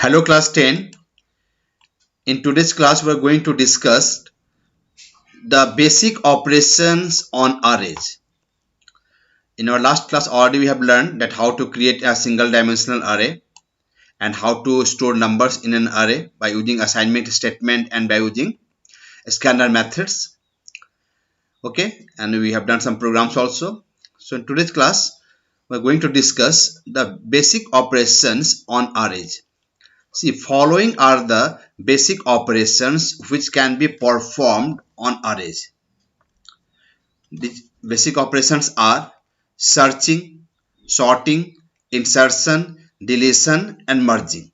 Hello class 10. In today's class we are going to discuss the basic operations on arrays. In our last class already we have learned that how to create a single dimensional array and how to store numbers in an array by using assignment statement and by using scanner methods. Okay, and we have done some programs also. So in today's class we are going to discuss the basic operations on arrays. See, following are the basic operations which can be performed on arrays. These basic operations are searching, sorting, insertion, deletion, and merging.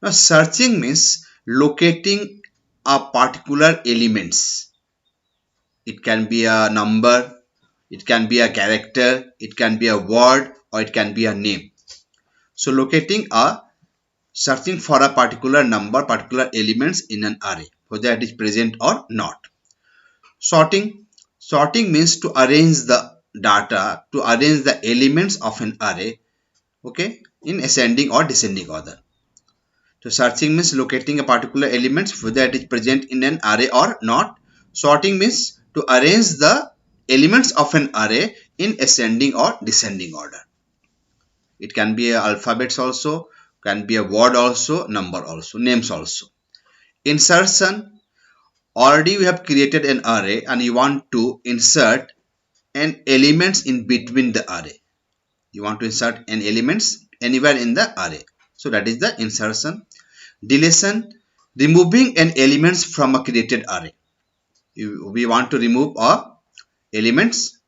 Now, searching means locating a particular elements. It can be a number, it can be a character, it can be a word, or it can be a name. So, searching for a particular number, particular elements in an array, whether it is present or not. Sorting means to arrange the data, to arrange the elements of an array, okay, in ascending or descending order. So searching means locating a particular elements, whether it is present in an array or not. Sorting means to arrange the elements of an array in ascending or descending order. It can be alphabets also, can be a word also, number also, names also. Insertion, already we have created an array and you want to insert an elements in between the array. You want to insert an elements anywhere in the array. So that is the insertion. Deletion, removing an elements from a created array. We want to remove elements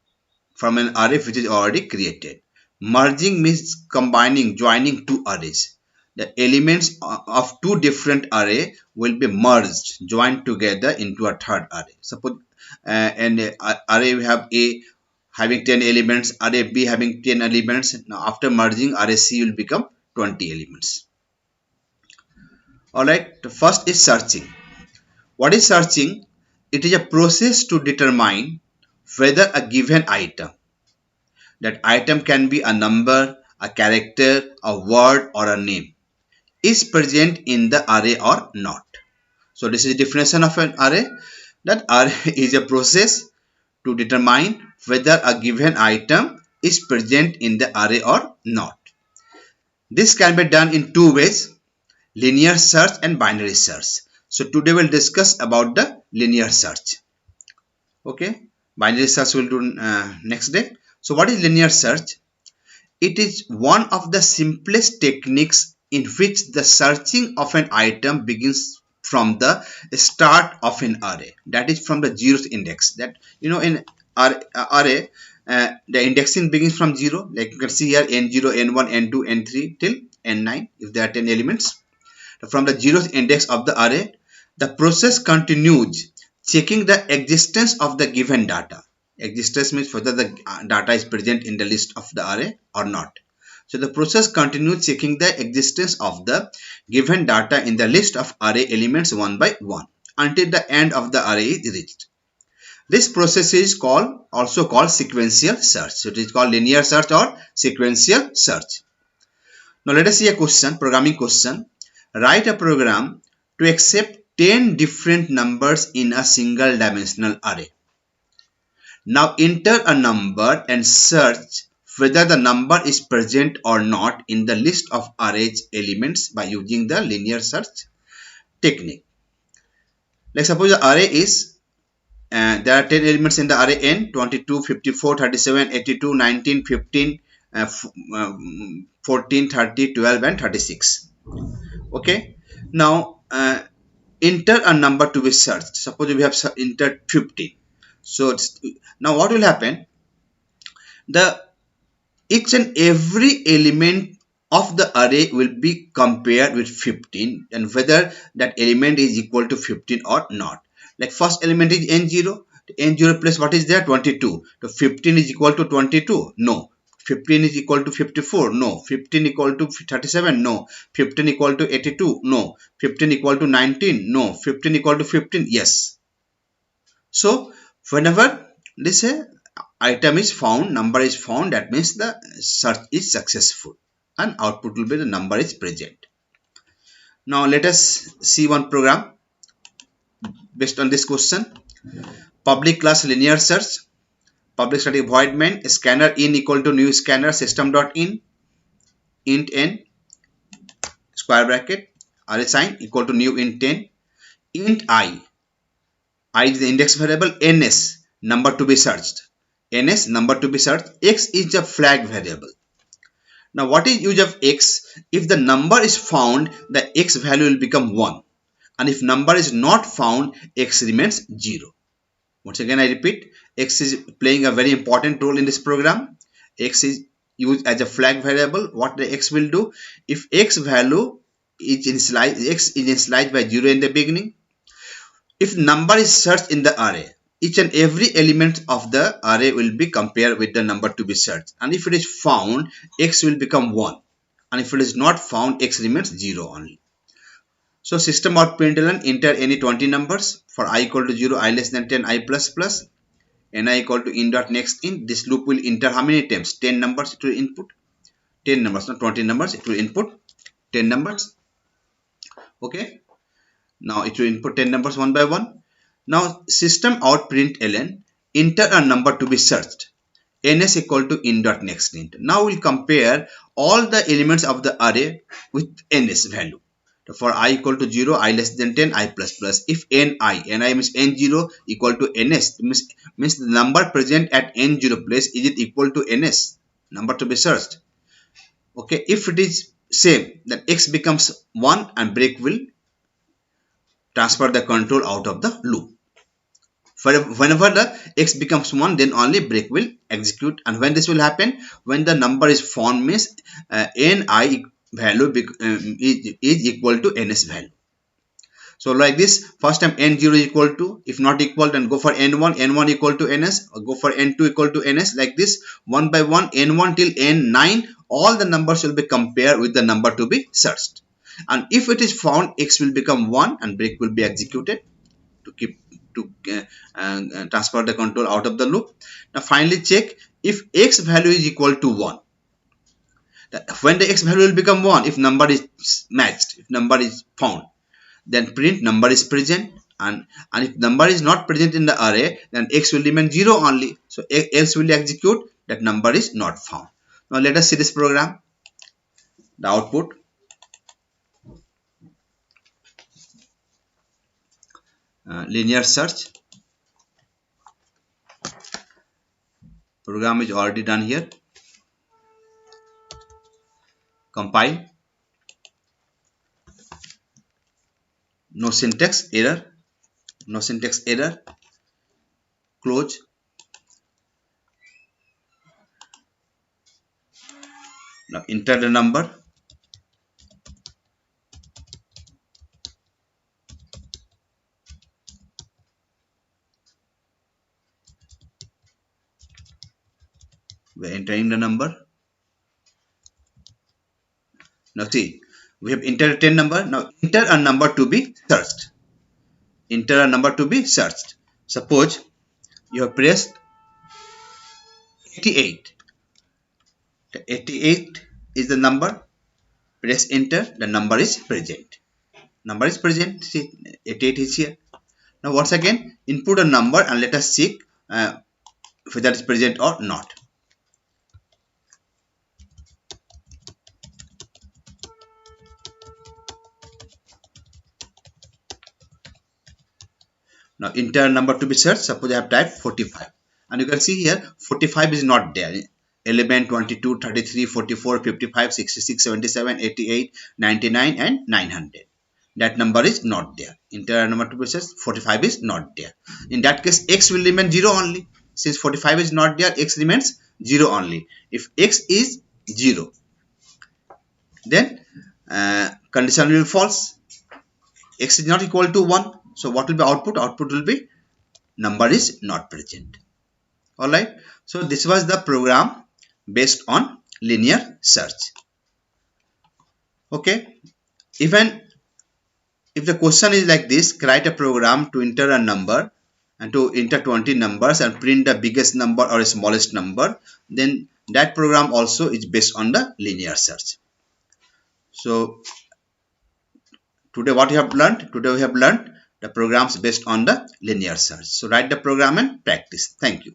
from an array which is already created. Merging means combining, joining two arrays. The elements of two different array will be merged, joined together into a third array. Suppose an array we have A having 10 elements, array B having 10 elements. Now after merging, array C will become 20 elements. Alright, the first is searching. What is searching? It is a process to determine whether a given item, that item can be a number, a character, a word, or a name, is present in the array or not. So this is the definition of an array. That array is a process to determine whether a given item is present in the array or not. This can be done in two ways: linear search and binary search. So today we'll discuss about the linear search. Okay, binary search we'll do next day. So what is linear search? It is one of the simplest techniques in which the searching of an item begins from the start of an array, that is from the zeroth index. That in array the indexing begins from 0, like you can see here n0, n1, n2, n3 till n9 if there are 10 elements. From the 0th index of the array, the process continues checking the existence of the given data. Existence means whether the data is present in the list of the array or not. So the process continues checking the existence of the given data in the list of array elements one by one until the end of the array is reached. This process is also called sequential search. So it is called linear search or sequential search. Now let us see a question, programming question. Write a program to accept 10 different numbers in a single dimensional array. Now enter a number and search whether the number is present or not in the list of array's elements by using the linear search technique. Like suppose the array is there are 10 elements in the array n: 22, 54, 37, 82, 19, 15, 14, 30, 12 and 36. Okay, now enter a number to be searched. Suppose we have entered 15. So now what will happen? Each and every element of the array will be compared with 15 and whether that element is equal to 15 or not. Like first element is n0. N0 plus what is there? 22. So 15 is equal to 22? No. 15 is equal to 54? No. 15 equal to 37? No. 15 equal to 82? No. 15 equal to 19? No. 15 equal to 15? Yes. So whenever this item is found, number is found, that means the search is successful and output will be the number is present. Now let us see one program based on this question. Public class linear search, public static void main, scanner in equal to new scanner system dot in, int n square bracket array sign equal to new int 10, int I is the index variable, ns number to be searched, ns number to be searched, x is the flag variable. Now what is use of x? If the number is found, the x value will become 1, and if number is not found, x remains 0. Once again I repeat, x is playing a very important role in this program. X is used as a flag variable. What the x will do? If x value is initialized by 0 in the beginning, if number is searched in the array, each and every element of the array will be compared with the number to be searched, and if it is found, x will become 1, and if it is not found, x remains 0 only. So system out println enter any 20 numbers for I equal to 0, I less than 10, I plus plus, and I equal to in dot next in. This loop will enter how many times? 10 numbers it will input. 10 numbers, not 20 numbers. It will input 10 numbers. Okay. Now it will input 10 numbers one by one. Now system out println enter a number to be searched. Ns equal to in dot next int. Now we'll compare all the elements of the array with ns value. For I equal to 0, I less than 10, I plus plus. If ni means n0 equal to ns, means the number present at n0 place, is it equal to ns, number to be searched. Okay, if it is same, then x becomes 1 and break will transfer the control out of the loop. Whenever the x becomes 1, then only break will execute. And when this will happen? When the number is found, means ni value is equal to ns value. So like this, first time n0 is equal to, if not equal, then go for n1 equal to ns, or go for n2 equal to ns. Like this, one by one, n1 till n9, all the numbers will be compared with the number to be searched. And if it is found, x will become 1 and break will be executed to transfer the control out of the loop. Now finally check if x value is equal to 1. When the x value will become 1, if number is matched, if number is found, then print number is present, and if number is not present in the array, then x will remain 0 only. So else will execute, that number is not found. Now let us see this program. The output. Linear search. Program is already done here. Compile. No syntax error. No syntax error. Close. Now enter the number. We are entering the number. Now see, we have entered 10 number. Now enter a number to be searched. Enter a number to be searched. Suppose you have pressed 88. The 88 is the number. Press enter. The number is present. Number is present. See, 88 is here. Now once again, input a number and let us check whether it is present or not. Now enter a number to be searched. Suppose I have typed 45, and you can see here 45 is not there. 11, 22, 33, 44, 55, 66, 77, 88, 99 and 900. That number is not there. Enter a number to be searched. 45 is not there. In that case, x will remain 0 only. Since 45 is not there, x remains 0 only. If x is 0, then condition will false. X is not equal to 1. So what will be output? Output will be number is not present. Alright. So this was the program based on linear search. Okay. Even if the question is like this, write a program to enter a number and to enter 20 numbers and print the biggest number or smallest number, then that program also is based on the linear search. So Today what we have learned? Today we have learned the programs based on the linear search. So write the program and practice. Thank you.